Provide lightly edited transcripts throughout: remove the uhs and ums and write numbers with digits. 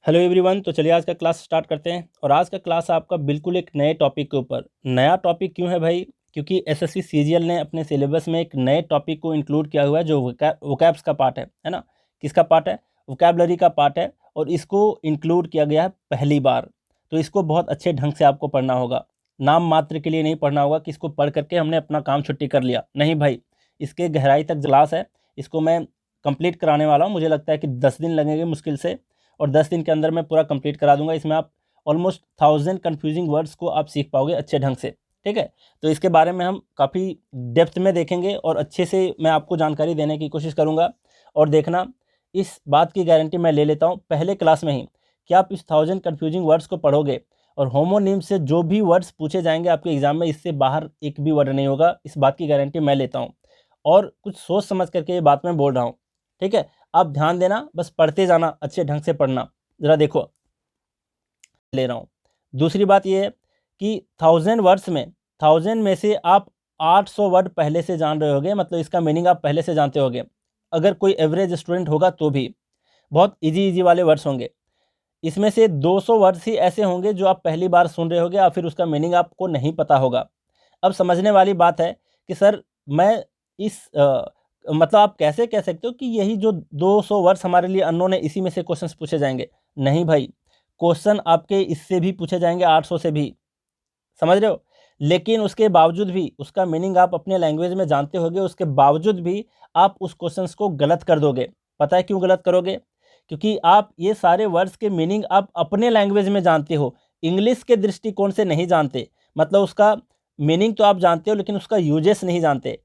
Hello everyone. तो चलिए आज का क्लास स्टार्ट करते हैं। और आज का क्लास आपका बिल्कुल एक नए टॉपिक के ऊपर। नया टॉपिक क्यों है भाई? क्योंकि एसएससी सीजीएल ने अपने सिलेबस में एक नए टॉपिक को इंक्लूड किया हुआ है जो वोकैब्स का पार्ट है ना। किसका पार्ट है? वोकैबलरी का पार्ट है। और इसको इंक्लूड किया गया है पहली बार। तो इसको बहुत अच्छे ढंग से आपको पढ़ना होगा। नाम मात्र के लिए नहीं पढ़ना होगा कि इसको पढ़ करके हमने अपना काम छुट्टी कर लिया। नहीं भाई, इसके गहराई तक क्लास है। इसको मैं कंप्लीट कराने वाला हूँ। मुझे लगता है कि 10 दिन लगेंगे मुश्किल से, और 10 दिन के अंदर मैं पूरा कंप्लीट करा दूंगा। इसमें आप ऑलमोस्ट 1000 कन्फ्यूजिंग वर्ड्स को आप सीख पाओगे अच्छे ढंग से। ठीक है, तो इसके बारे में हम काफ़ी डेप्थ में देखेंगे और अच्छे से मैं आपको जानकारी देने की कोशिश करूंगा। और देखना, इस बात की गारंटी मैं ले लेता हूं पहले क्लास में ही कि आप इस 1000 कन्फ्यूजिंग वर्ड्स को पढ़ोगे और होमोनिम से जो भी वर्ड्स पूछे जाएंगे आपके एग्जाम में, इससे बाहर एक भी वर्ड नहीं होगा। इस बात की गारंटी मैं लेता हूँ और कुछ सोच समझ करके ये बात मैं बोल रहा हूँ। ठीक है, आप ध्यान देना, बस पढ़ते जाना, अच्छे ढंग से पढ़ना। ज़रा देखो, ले रहा हूँ। दूसरी बात ये है कि 1000 में से आप 800 वर्ड पहले से जान रहे होगे, मतलब इसका मीनिंग आप पहले से जानते होगे। अगर कोई एवरेज स्टूडेंट होगा तो भी बहुत इजी वाले वर्ड्स होंगे। इसमें से 200 वर्ड्स ही ऐसे होंगे जो आप पहली बार सुन रहे होगे या फिर उसका मीनिंग आपको नहीं पता होगा। अब समझने वाली बात है कि सर मैं इस मतलब आप कैसे कह सकते हो कि यही जो 200 वर्ड्स हमारे लिए अननोन है, इसी में से क्वेश्चंस पूछे जाएंगे? नहीं भाई, क्वेश्चन आपके इससे भी पूछे जाएंगे, 800 से भी। समझ रहे हो? लेकिन उसके बावजूद भी उसका मीनिंग आप अपने लैंग्वेज में जानते होगे, उसके बावजूद भी आप उस क्वेश्चंस को गलत कर दोगे। पता है क्यों गलत करोगे? क्योंकि आप ये सारे वर्ड्स के मीनिंग आप अपने लैंग्वेज में जानते हो, इंग्लिश के दृष्टिकोण से नहीं जानते। मतलब उसका मीनिंग तो आप जानते हो लेकिन उसका यूजेस नहीं जानते।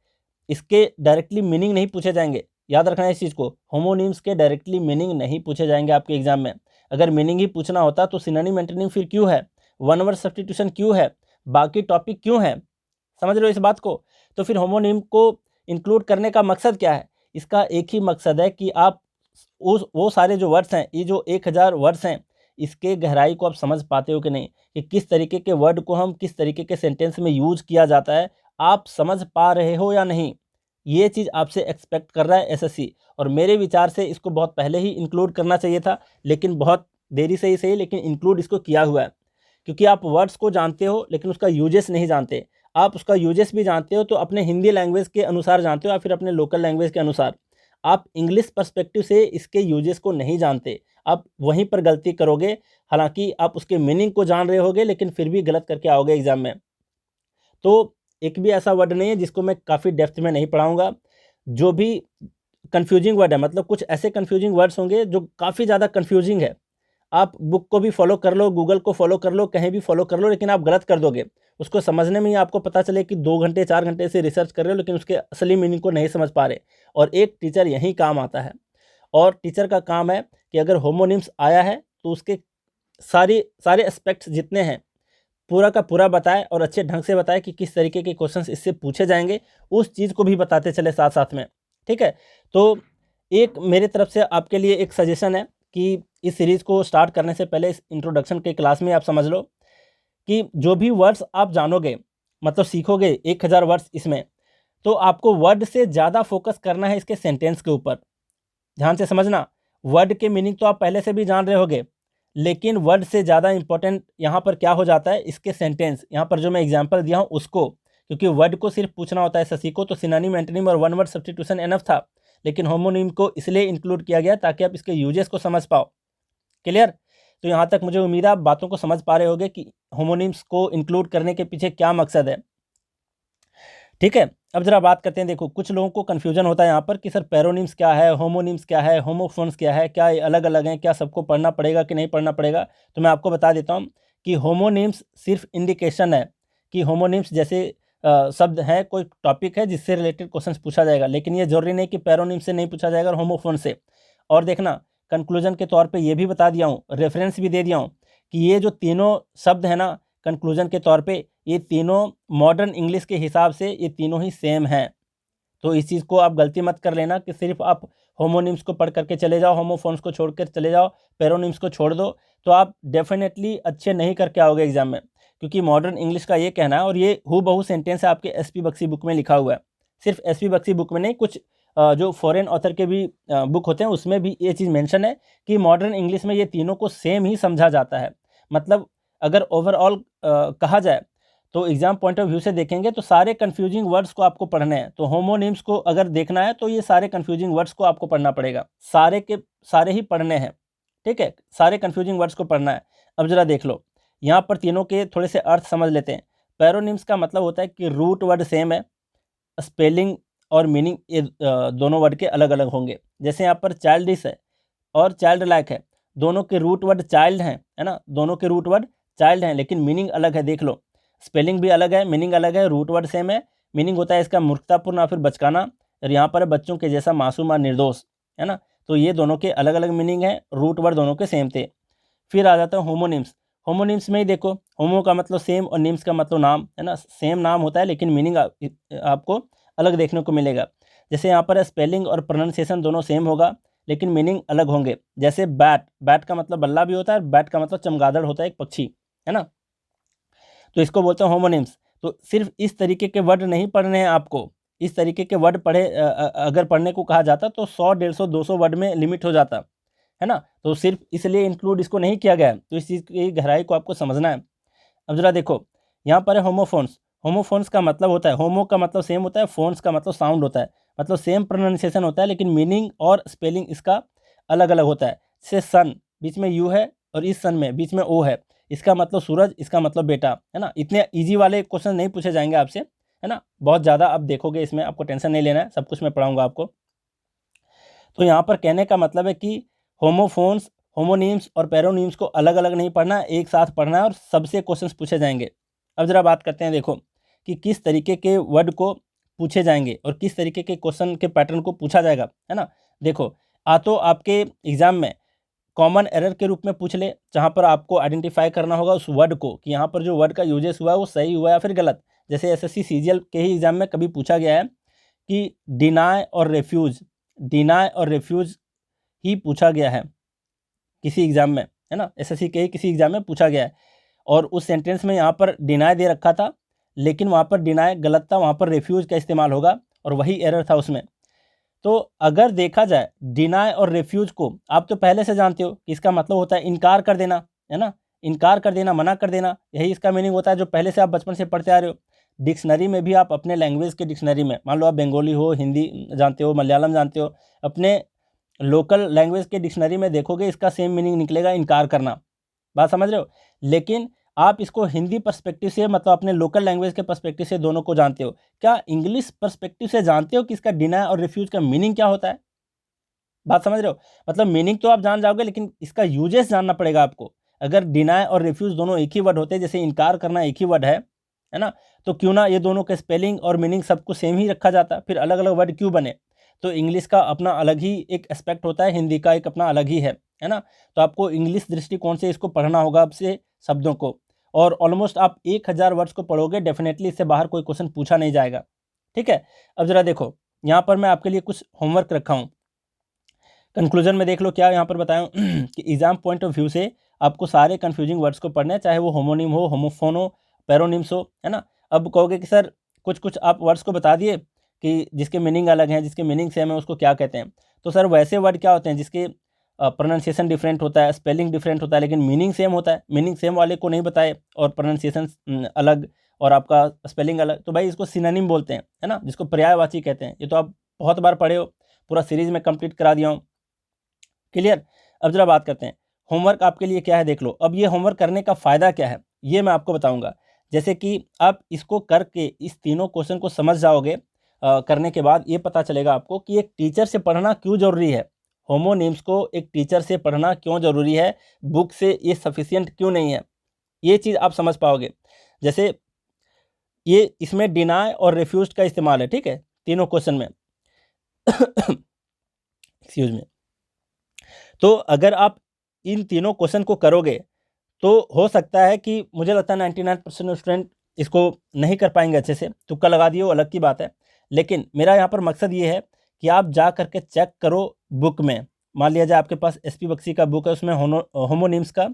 इसके डायरेक्टली मीनिंग नहीं पूछे जाएंगे, याद रखना इस चीज़ को। होमोनिम्स के डायरेक्टली मीनिंग नहीं पूछे जाएंगे आपके एग्जाम में। अगर मीनिंग ही पूछना होता तो सिनोनिम एंटोनिम फिर क्यों है, वन वर्ड सब्स्टिट्यूशन क्यों है, बाकी टॉपिक क्यों है? समझ रहे हो इस बात को? तो फिर होमोनिम को इंक्लूड करने का मकसद क्या है? इसका एक ही मकसद है कि आप उस वो सारे जो वर्ड्स हैं, ये जो 1000 वर्ड्स हैं, इसके गहराई को आप समझ पाते हो कि नहीं, कि किस तरीके के वर्ड को हम किस तरीके के सेंटेंस में यूज किया जाता है, आप समझ पा रहे हो या नहीं? ये चीज़ आपसे एक्सपेक्ट कर रहा है एसएससी। और मेरे विचार से इसको बहुत पहले ही इंक्लूड करना चाहिए था, लेकिन बहुत देरी से ही सही, लेकिन इंक्लूड इसको किया हुआ है। क्योंकि आप वर्ड्स को जानते हो लेकिन उसका यूजेस नहीं जानते। आप उसका यूजेस भी जानते हो तो अपने हिंदी लैंग्वेज के अनुसार जानते हो या फिर अपने लोकल लैंग्वेज के अनुसार। आप इंग्लिश पर्सपेक्टिव से इसके यूजेस को नहीं जानते, आप वहीं पर गलती करोगे। हालांकि आप उसके मीनिंग को जान रहे होगे लेकिन फिर भी गलत करके आओगे एग्जाम में। तो एक भी ऐसा वर्ड नहीं है जिसको मैं काफ़ी डेप्थ में नहीं पढ़ाऊंगा। जो भी कन्फ्यूजिंग वर्ड है, मतलब कुछ ऐसे कन्फ्यूजिंग वर्ड्स होंगे जो काफ़ी ज़्यादा कन्फ्यूजिंग है। आप बुक को भी फॉलो कर लो, गूगल को फॉलो कर लो, कहीं भी फॉलो कर लो, लेकिन आप गलत कर दोगे। उसको समझने में ही आपको पता चले कि 2 घंटे 4 घंटे से रिसर्च कर रहे हो लेकिन उसके असली मीनिंग को नहीं समझ पा रहे। और एक टीचर यही काम आता है। और टीचर का काम है कि अगर होमोनिम्स आया है तो उसके सारे एस्पेक्ट्स जितने हैं पूरा का पूरा बताए और अच्छे ढंग से बताए कि किस तरीके के क्वेश्चंस इससे पूछे जाएंगे, उस चीज़ को भी बताते चले साथ साथ में। ठीक है, तो एक मेरे तरफ से आपके लिए एक सजेशन है कि इस सीरीज़ को स्टार्ट करने से पहले इस इंट्रोडक्शन के क्लास में आप समझ लो कि जो भी वर्ड्स आप जानोगे, मतलब सीखोगे 1000 वर्ड्स इसमें, तो आपको वर्ड से ज़्यादा फोकस करना है इसके सेंटेंस के ऊपर। ध्यान से समझना, वर्ड के मीनिंग तो आप पहले से भी जान रहे होगे, लेकिन वर्ड से ज़्यादा इंपॉर्टेंट यहाँ पर क्या हो जाता है, इसके सेंटेंस। यहाँ पर जो मैं एग्जांपल दिया हूँ उसको, क्योंकि वर्ड को सिर्फ पूछना होता है एसएससी को, तो सिनोनिम एंटोनिम और वन वर्ड सब्स्टिट्यूशन एनफ था। लेकिन होमोनिम को इसलिए इंक्लूड किया गया ताकि आप इसके यूजेस को समझ पाओ। क्लियर? तो यहाँ तक मुझे उम्मीद है आप बातों को समझ पा रहे होगे कि होमोनिम्स को इंक्लूड करने के पीछे क्या मकसद है। ठीक है, अब जरा बात करते हैं। देखो, कुछ लोगों को कन्फ्यूजन होता है यहाँ पर कि सर पैरोनिम्स क्या है, होमोनिम्स क्या है, होमोफोन्स क्या है, क्या ये अलग अलग हैं, क्या सबको पढ़ना पड़ेगा कि नहीं पढ़ना पड़ेगा? तो मैं आपको बता देता हूँ कि होमोनिम्स सिर्फ इंडिकेशन है कि होमोनिम्स जैसे शब्द हैं, कोई टॉपिक है जिससे रिलेटेड क्वेश्चन पूछा जाएगा, लेकिन ये जरूरी नहीं कि पैरोनिम्स से नहीं पूछा जाएगा और होमोफोन से। और देखना, कंक्लूजन के तौर पर यह भी बता दिया हूँ, रेफरेंस भी दे दिया हूँ कि ये जो तीनों शब्द हैं ना, कंक्लूजन के तौर पे ये तीनों मॉडर्न इंग्लिश के हिसाब से ये तीनों ही सेम हैं। तो इस चीज़ को आप गलती मत कर लेना कि सिर्फ आप होमोनिम्स को पढ़ करके चले जाओ, होमोफोन्स को छोड़ कर चले जाओ, पैरोनिम्स को छोड़ दो, तो आप डेफिनेटली अच्छे नहीं करके आओगे एग्जाम में। क्योंकि मॉडर्न इंग्लिश का ये कहना है, और ये हूबहू सेंटेंस है आपके एसपी बख्शी बुक में लिखा हुआ है। सिर्फ एसपी बख्शी बुक में नहीं, कुछ जो फॉरेन ऑथर के भी बुक होते हैं उसमें भी ये चीज़ मेंशन है कि मॉडर्न इंग्लिश में ये तीनों को सेम ही समझा जाता है। मतलब अगर ओवरऑल कहा जाए तो एग्जाम पॉइंट ऑफ व्यू से देखेंगे तो सारे कन्फ्यूजिंग वर्ड्स को आपको पढ़ने हैं। तो होमोनिम्स को अगर देखना है तो ये सारे कन्फ्यूजिंग वर्ड्स को आपको पढ़ना पड़ेगा, सारे के सारे ही पढ़ने हैं, ठीक है, सारे कन्फ्यूजिंग वर्ड्स को पढ़ना है। अब जरा देख लो, यहाँ पर तीनों के थोड़े से अर्थ समझ लेते हैं। पैरोनिम्स का मतलब होता है कि रूट वर्ड सेम है, स्पेलिंग और मीनिंग ये दोनों वर्ड के अलग अलग होंगे। जैसे यहाँ पर चाइल्डिश है और चाइल्ड लाइक है, दोनों के रूट वर्ड चाइल्ड हैं, है ना, दोनों के रूट वर्ड चाइल्ड हैं, लेकिन मीनिंग अलग है। देख लो, स्पेलिंग भी अलग है, मीनिंग अलग है, रूट वर्ड सेम है, मीनिंग होता है इसका मूर्खतापूर्ण या फिर बचकाना, और यहाँ पर है बच्चों के जैसा मासूम और निर्दोष, है ना। तो ये दोनों के अलग अलग मीनिंग है, रूट वर्ड दोनों के सेम थे। फिर आ जाता है होमोनिम्स। होमोनिम्स में ही देखो, होमो का मतलब सेम और निम्स का मतलब नाम, है ना, सेम नाम होता है लेकिन मीनिंग आपको अलग देखने को मिलेगा। जैसे यहाँ पर स्पेलिंग और प्रोनाउंसिएशन दोनों सेम होगा लेकिन मीनिंग अलग होंगे। जैसे बैट, बैट का मतलब बल्ला भी होता है, बैट का मतलब चमगादड़ होता है, एक पक्षी, है ना। तो इसको बोलते हैं होमोनिम्स। तो सिर्फ इस तरीके के वर्ड नहीं पढ़ने हैं आपको, इस तरीके के वर्ड पढ़े अगर पढ़ने को कहा जाता तो 100, 150, 200 वर्ड में लिमिट हो जाता, है ना। तो सिर्फ इसलिए इंक्लूड इसको नहीं किया गया है, तो इस चीज़ की गहराई को आपको समझना है। अब जरा देखो, यहाँ पर है होमोफोन्स। होमोफोन्स का मतलब होता है, होमो का मतलब सेम होता है, फोन्स का मतलब साउंड होता है, मतलब सेम प्रोनाउंसिएशन होता है लेकिन मीनिंग और स्पेलिंग इसका अलग अलग होता है। जैसे सन, बीच में यू है और इस सन में बीच में ओ है, इसका मतलब सूरज, इसका मतलब बेटा, है ना। इतने ईजी वाले क्वेश्चन नहीं पूछे जाएंगे आपसे, है ना, बहुत ज़्यादा आप देखोगे, इसमें आपको टेंशन नहीं लेना है, सब कुछ मैं पढ़ाऊँगा आपको। तो यहाँ पर कहने का मतलब है कि होमोफोन्स, होमोनीम्स और पैरोनीम्स को अलग अलग नहीं पढ़ना, एक साथ पढ़ना है और सबसे क्वेश्चंस पूछे जाएंगे। अब जरा बात करते हैं, देखो कि किस तरीके के वर्ड को पूछे जाएंगे और किस तरीके के क्वेश्चन के पैटर्न को पूछा जाएगा, है ना। देखो, तो आपके एग्जाम में कॉमन एरर के रूप में पूछ ले, जहाँ पर आपको आइडेंटिफाई करना होगा उस वर्ड को कि यहाँ पर जो वर्ड का यूजेस हुआ है वो सही हुआ या फिर गलत। जैसे एसएससी सीजीएल के ही एग्जाम में कभी पूछा गया है कि डिनाय और रेफ्यूज, डिनाय और रेफ्यूज ही पूछा गया है किसी एग्जाम में, है ना, एसएससी के ही किसी एग्जाम में पूछा गया है, और उस सेंटेंस में यहाँ पर डिनाय दे रखा था लेकिन वहाँ पर डिनाय गलत था, वहाँ पर रेफ्यूज का इस्तेमाल होगा और वही एरर था उसमें। तो अगर देखा जाए डिनाय और रेफ्यूज को आप तो पहले से जानते हो कि इसका मतलब होता है इनकार कर देना, है ना, इनकार कर देना, मना कर देना, यही इसका मीनिंग होता है जो पहले से आप बचपन से पढ़ते आ रहे हो। डिक्शनरी में भी आप अपने लैंग्वेज के डिक्शनरी में, मान लो आप बंगाली हो, हिंदी जानते हो, मलयालम जानते हो, अपने लोकल लैंग्वेज के डिक्शनरी में देखोगे इसका सेम मीनिंग निकलेगा, इनकार करना। बात समझ रहे हो। लेकिन आप इसको हिंदी पर्सपेक्टिव से, मतलब अपने लोकल लैंग्वेज के पर्सपेक्टिव से दोनों को जानते हो, क्या इंग्लिश पर्सपेक्टिव से जानते हो कि इसका डिनाय और रिफ्यूज का मीनिंग क्या होता है। बात समझ रहे हो, मतलब मीनिंग तो आप जान जाओगे लेकिन इसका यूजेस जानना पड़ेगा आपको। अगर डिनाय और रिफ्यूज दोनों एक ही वर्ड होते, जैसे इनकार करना एक ही वर्ड है ना, तो क्यों ना ये दोनों के स्पेलिंग और मीनिंग सब कुछ सेम ही रखा जाता, फिर अलग अलग वर्ड क्यों बने। तो इंग्लिश का अपना अलग ही एक एस्पेक्ट होता है, हिंदी का एक अपना अलग ही है ना। तो आपको इंग्लिश दृष्टिकोण से इसको पढ़ना होगा आपसे शब्दों को, और ऑलमोस्ट आप 1000 वर्ड्स को पढ़ोगे, डेफिनेटली इससे बाहर कोई क्वेश्चन पूछा नहीं जाएगा, ठीक है। अब जरा देखो, यहाँ पर मैं आपके लिए कुछ होमवर्क रखा हूँ। कंक्लूजन में देख लो क्या यहाँ पर बताया हूँ कि एग्जाम पॉइंट ऑफ व्यू से आपको सारे कंफ्यूजिंग वर्ड्स को पढ़ना है, चाहे वो होमोनिम हो, होमोफोन हो, पैरोनिम्स हो, है ना। अब कहोगे कि सर कुछ कुछ आप वर्ड्स को बता दिए कि जिसके मीनिंग अलग हैं, जिसके मीनिंग सेम है, उसको क्या कहते हैं। तो सर वैसे वर्ड क्या होते हैं जिसके प्रोनाउंसिएशन डिफरेंट होता है, स्पेलिंग डिफरेंट होता है, लेकिन मीनिंग सेम होता है। मीनिंग सेम वाले को नहीं बताए और प्रोनाउंसिएशन अलग और आपका स्पेलिंग अलग, तो भाई इसको सिनोनिम बोलते हैं, है ना, जिसको पर्यायवाची कहते हैं। ये तो आप बहुत बार पढ़े हो, पूरा सीरीज में कंप्लीट करा दिया हूँ, क्लियर। अब जरा बात करते हैं होमवर्क आपके लिए क्या है, देख लो। अब ये होमवर्क करने का फ़ायदा क्या है ये मैं आपको बताऊंगा। जैसे कि आप इसको करके इस तीनों क्वेश्चन को समझ जाओगे, करने के बाद ये पता चलेगा आपको कि एक टीचर से पढ़ना क्यों ज़रूरी है, होमोनिम्स को एक टीचर से पढ़ना क्यों ज़रूरी है, बुक से ये सफिशियंट क्यों नहीं है, ये चीज़ आप समझ पाओगे। जैसे ये इसमें डिनाय और रिफ्यूज का इस्तेमाल है, ठीक है, तीनों क्वेश्चन में एक्सक्यूज में। तो अगर आप इन तीनों क्वेश्चन को करोगे तो हो सकता है कि, मुझे लगता है 99% स्टूडेंट इसको नहीं कर पाएंगे अच्छे से, तुक्का लगा दिए वो अलग की बात है। लेकिन मेरा यहाँ पर मकसद ये है कि आप जा करके चेक करो बुक में। मान लिया जाए आपके पास एसपी बख्शी का बुक है, उसमें होमोनिम्स का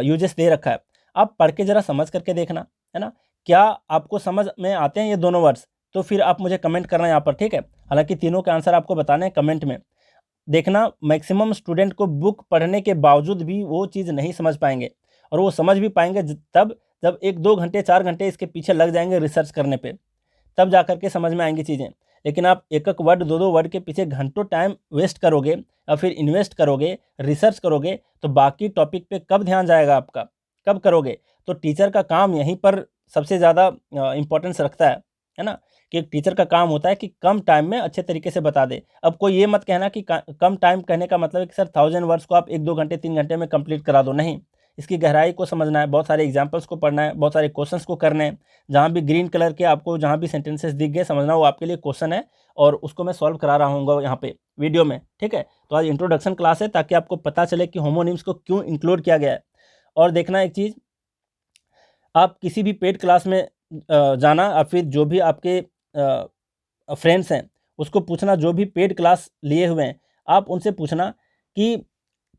यूजेस दे रखा है, आप पढ़ के ज़रा समझ करके देखना, है ना, क्या आपको समझ में आते हैं ये दोनों वर्ड्स। तो फिर आप मुझे कमेंट करना यहाँ पर, ठीक है। हालांकि तीनों के आंसर आपको बताने हैं कमेंट में। देखना, मैक्सिमम स्टूडेंट को बुक पढ़ने के बावजूद भी वो चीज़ नहीं समझ पाएंगे, और वो समझ भी पाएंगे तब जब 1-2 घंटे 4 घंटे इसके पीछे लग जाएंगे रिसर्च करने पे, तब जा कर के समझ में आएंगी चीज़ें। लेकिन आप एक-एक वर्ड 2-2 वर्ड के पीछे घंटों टाइम वेस्ट करोगे और फिर इन्वेस्ट करोगे, रिसर्च करोगे, तो बाकी टॉपिक पे कब ध्यान जाएगा आपका, कब करोगे? तो टीचर का काम यहीं पर सबसे ज़्यादा इम्पोर्टेंस रखता है ना? कि एक टीचर का काम होता है कि कम टाइम में अच्छे तरीके से बता दे। अब कोई ये मत कहना कि कम टाइम कहने का मतलब है कि सर 1000 वर्ड्स को आप 1-2 घंटे 3 घंटे में कंप्लीट करा दो, नहीं। इसकी गहराई को समझना है, बहुत सारे एग्जाम्पल्स को पढ़ना है, बहुत सारे क्वेश्चंस को करने हैं। जहाँ भी ग्रीन कलर के आपको जहाँ भी सेंटेंसेस दिख गए, समझना वो आपके लिए क्वेश्चन है, और उसको मैं सॉल्व करा रहा हूँगा यहाँ पे वीडियो में, ठीक है। तो आज इंट्रोडक्शन क्लास है ताकि आपको पता चले कि होमोनिम्स को क्यों इंक्लूड किया गया है। और देखना एक चीज़, आप किसी भी पेड क्लास में जाना, और फिर जो भी आपके फ्रेंड्स हैं उसको पूछना, जो भी पेड क्लास लिए हुए हैं, आप उनसे पूछना कि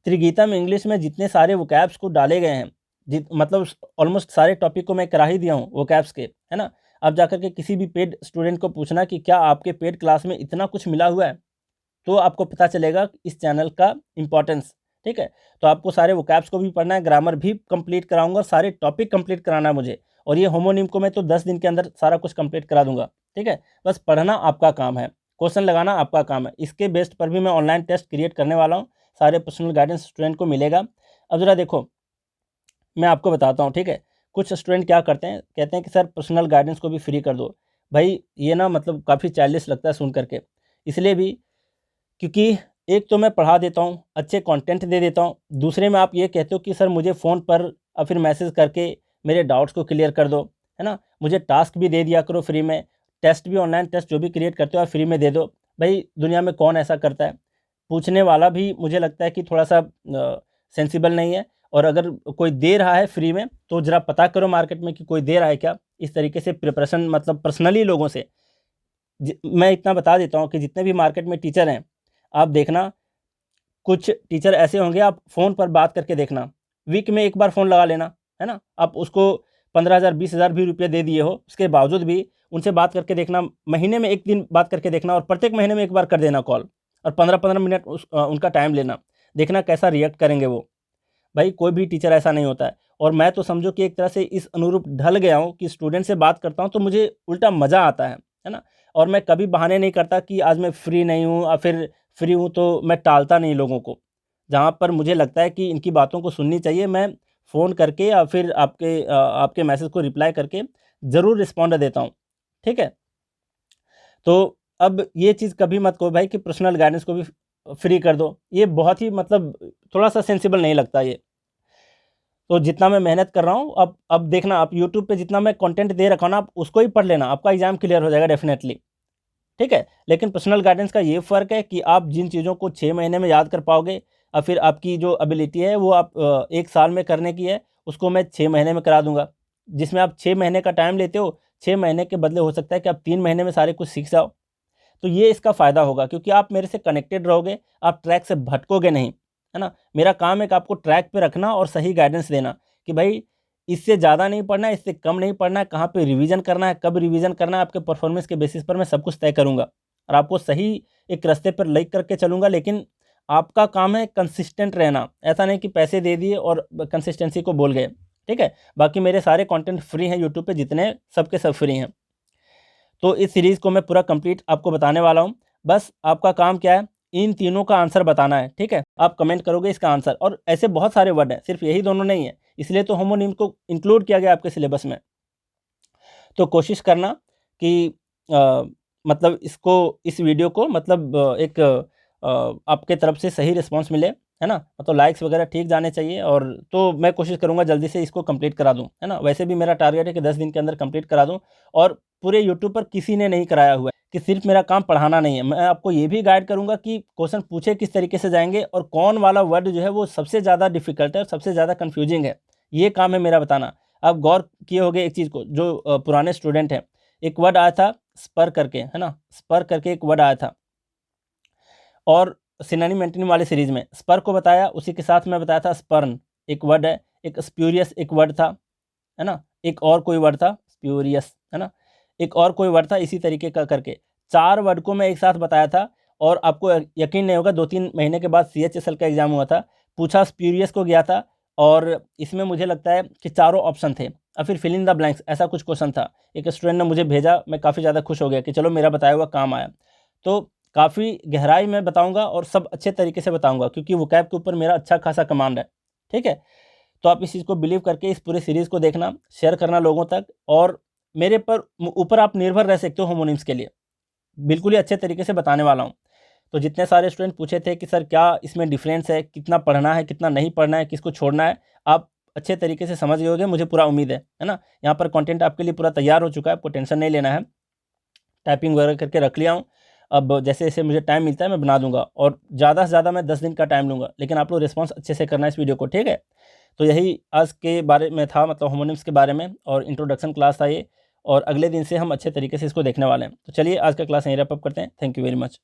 त्रिगीतम इंग्लिश में जितने सारे वोकैब्स को डाले गए हैं, मतलब ऑलमोस्ट सारे टॉपिक को मैं करा ही दिया हूँ वोकैब्स के, है ना। अब जाकर के किसी भी पेड स्टूडेंट को पूछना कि क्या आपके पेड क्लास में इतना कुछ मिला हुआ है, तो आपको पता चलेगा इस चैनल का इम्पोर्टेंस, ठीक है। तो आपको सारे वोकैब्स को भी पढ़ना है, ग्रामर भी कंप्लीट कराऊंगा, सारे टॉपिक कंप्लीट कराना है मुझे, और ये होमोनिम को मैं तो 10 दिन के अंदर सारा कुछ कंप्लीट करा दूंगा, ठीक है। बस पढ़ना आपका काम है, क्वेश्चन लगाना आपका काम है। इसके बेस्ड पर भी मैं ऑनलाइन टेस्ट क्रिएट करने वाला हूँ, सारे पर्सनल गाइडेंस स्टूडेंट को मिलेगा। अब ज़रा देखो, मैं आपको बताता हूँ, ठीक है। कुछ स्टूडेंट क्या करते हैं, कहते हैं कि सर पर्सनल गाइडेंस को भी फ्री कर दो। भाई ये ना मतलब काफ़ी चाइल्डिश लगता है सुन करके, इसलिए भी क्योंकि एक तो मैं पढ़ा देता हूँ, अच्छे कंटेंट दे देता हूँ, दूसरे में आप ये कहते हो कि सर मुझे फ़ोन पर और फिर मैसेज करके मेरे डाउट्स को क्लियर कर दो, है ना। मुझे टास्क भी दे दिया करो फ्री में, टेस्ट भी, ऑनलाइन टेस्ट जो भी क्रिएट करते हो आप फ्री में दे दो। भाई दुनिया में कौन ऐसा करता है? पूछने वाला भी मुझे लगता है कि थोड़ा-सा सेंसिबल नहीं है, और अगर कोई दे रहा है फ्री में तो ज़रा पता करो मार्केट में कि कोई दे रहा है क्या? इस तरीके से प्रिपरेशन मतलब पर्सनली लोगों से मैं इतना बता देता हूँ कि जितने भी मार्केट में टीचर हैं, आप देखना, कुछ टीचर ऐसे होंगे, आप फ़ोन पर बात करके देखना, वीक में 1 बार फ़ोन लगा लेना, है ना? आप उसको 15,000 20,000 भी रुपए दे दिए हो, उसके बावजूद भी उनसे बात करके देखना, महीने में 1 दिन बात करके देखना, और प्रत्येक महीने में 1 बार कर देना कॉल, और 15-15 मिनट उनका टाइम लेना, देखना कैसा रिएक्ट करेंगे वो। भाई कोई भी टीचर ऐसा नहीं होता है, और मैं तो समझो कि एक तरह से इस अनुरूप ढल गया हूँ कि स्टूडेंट से बात करता हूँ तो मुझे उल्टा मज़ा आता है ना? और मैं कभी बहाने नहीं करता कि आज मैं फ्री नहीं हूँ, और फिर फ्री हूँ तो मैं टालता नहीं लोगों को। जहाँ पर मुझे लगता है कि इनकी बातों को सुननी चाहिए, मैं फ़ोन करके या फिर आपके मैसेज को रिप्लाई करके ज़रूर रिस्पॉन्ड देता हूँ, ठीक है? तो अब ये चीज़ कभी मत कहो भाई कि पर्सनल गाइडेंस को भी फ्री कर दो, ये बहुत ही मतलब थोड़ा-सा सेंसिबल नहीं लगता ये। तो जितना मैं मेहनत कर रहा हूँ, अब देखना, आप यूट्यूब पे जितना मैं कंटेंट दे रखा हूँ ना, आप उसको ही पढ़ लेना, आपका एग्ज़ाम क्लियर हो जाएगा डेफ़िनेटली, ठीक है? लेकिन पर्सनल गाइडेंस का ये फ़र्क है कि आप जिन चीज़ों को 6 महीने में याद कर पाओगे, और फिर आपकी जो एबिलिटी है वो आप 1 साल में करने की है, उसको मैं 6 महीने में करा दूँगा। जिसमें आप 6 महीने का टाइम लेते हो, 6 महीने के बदले हो सकता है कि आप 3 महीने में सारे कुछ सीख जाओ। तो ये इसका फ़ायदा होगा, क्योंकि आप मेरे से कनेक्टेड रहोगे, आप ट्रैक से भटकोगे नहीं, है ना? मेरा काम है कि आपको ट्रैक पे रखना और सही गाइडेंस देना कि भाई इससे ज़्यादा नहीं पढ़ना है, इससे कम नहीं पढ़ना है, कहाँ पे रिवीजन करना है, कब रिवीजन करना है, आपके परफॉर्मेंस के बेसिस पर मैं सब कुछ तय करूँगा, और आपको सही एक रास्ते पर ले करके चलूँगा। लेकिन आपका काम है कंसिस्टेंट रहना, ऐसा नहीं कि पैसे दे दिए और कंसिस्टेंसी को भूल गए, ठीक है? बाकी मेरे सारे कंटेंट फ्री हैं यूट्यूब पे, जितने सब के सब फ्री हैं। तो इस सीरीज़ को मैं पूरा कंप्लीट आपको बताने वाला हूँ। बस आपका काम क्या है, इन तीनों का आंसर बताना है, ठीक है? आप कमेंट करोगे इसका आंसर, और ऐसे बहुत सारे वर्ड हैं, सिर्फ़ यही दोनों नहीं है, इसलिए तो होमोनिम को इंक्लूड किया गया आपके सिलेबस में। तो कोशिश करना कि मतलब इस वीडियो को मतलब आपके तरफ से सही रिस्पॉन्स मिले, है ना? मतलब लाइक्स वगैरह ठीक जाने चाहिए, और तो मैं कोशिश करूँगा जल्दी से इसको कंप्लीट करा दूँ, है ना? वैसे भी मेरा टारगेट है कि 10 दिन के अंदर कंप्लीट करा दूँ, और पूरे यूट्यूब पर किसी ने नहीं कराया हुआ है, कि सिर्फ़ मेरा काम पढ़ाना नहीं है। मैं आपको ये भी गाइड करूँगा कि क्वेश्चन पूछे किस तरीके से जाएँगे, और कौन वाला वर्ड जो है वो सबसे ज़्यादा डिफ़िकल्ट है और सबसे ज़्यादा कन्फ्यूज़िंग है। ये काम है मेरा बताना। आप गौर किए होंगे एक चीज़ को, जो पुराने स्टूडेंट हैं, एक वर्ड आया था स्पर करके, है ना? स्पर करके एक वर्ड आया था, और सिनोनिम एंटोनिम वाली सीरीज़ में स्पर को बताया, उसी के साथ मैं बताया था स्पर्न एक वर्ड है, एक स्प्यूरियस एक वर्ड था, है ना? एक और कोई वर्ड था स्प्यूरियस, है ना? एक और कोई वर्ड था इसी तरीके का करके। 4 वर्ड को मैं एक साथ बताया था और आपको यकीन नहीं होगा 2-3 महीने के बाद CHSL का एग्ज़ाम हुआ था, पूछा स्प्यूरियस को गया था और इसमें मुझे लगता है कि चारों ऑप्शन थे और फिर फिल इन द ब्लैंक्स ऐसा कुछ क्वेश्चन था। एक स्टूडेंट ने मुझे भेजा, मैं काफ़ी ज़्यादा खुश हो गया कि चलो मेरा बताया हुआ काम आया। तो काफ़ी गहराई में बताऊँगा और सब अच्छे तरीके से बताऊँगा क्योंकि वोकैब के ऊपर मेरा अच्छा खासा कमांड है, ठीक है? तो आप इस चीज़ को बिलीव करके इस पूरी सीरीज़ को देखना, शेयर करना लोगों तक और मेरे पर ऊपर आप निर्भर रह सकते हो होमोनिम्स के लिए। बिल्कुल ही अच्छे तरीके से बताने वाला हूँ। तो जितने सारे स्टूडेंट पूछे थे कि सर क्या इसमें डिफ़रेंस है, कितना पढ़ना है, कितना नहीं पढ़ना है, किसको छोड़ना है, आप अच्छे तरीके से समझ गए होंगे, मुझे पूरा उम्मीद है ना? यहाँ पर कंटेंट आपके लिए पूरा तैयार हो चुका है, आपको टेंशन नहीं लेना है। टाइपिंग वगैरह करके रख लिया हूँ। अब जैसे-जैसे मुझे टाइम मिलता है मैं बना दूँगा और ज़्यादा से ज़्यादा मैं 10 दिन का टाइम लूँगा, लेकिन आप लोग रिस्पॉन्स अच्छे से करना इस वीडियो को, ठीक है? तो यही आज के बारे में था, मतलब होमोनिम्स के बारे में और इंट्रोडक्शन क्लास था ये और अगले दिन से हम अच्छे तरीके से इसको देखने वाले हैं। तो चलिए आज का क्लास यहीं रैप अप करते हैं। Thank you very much.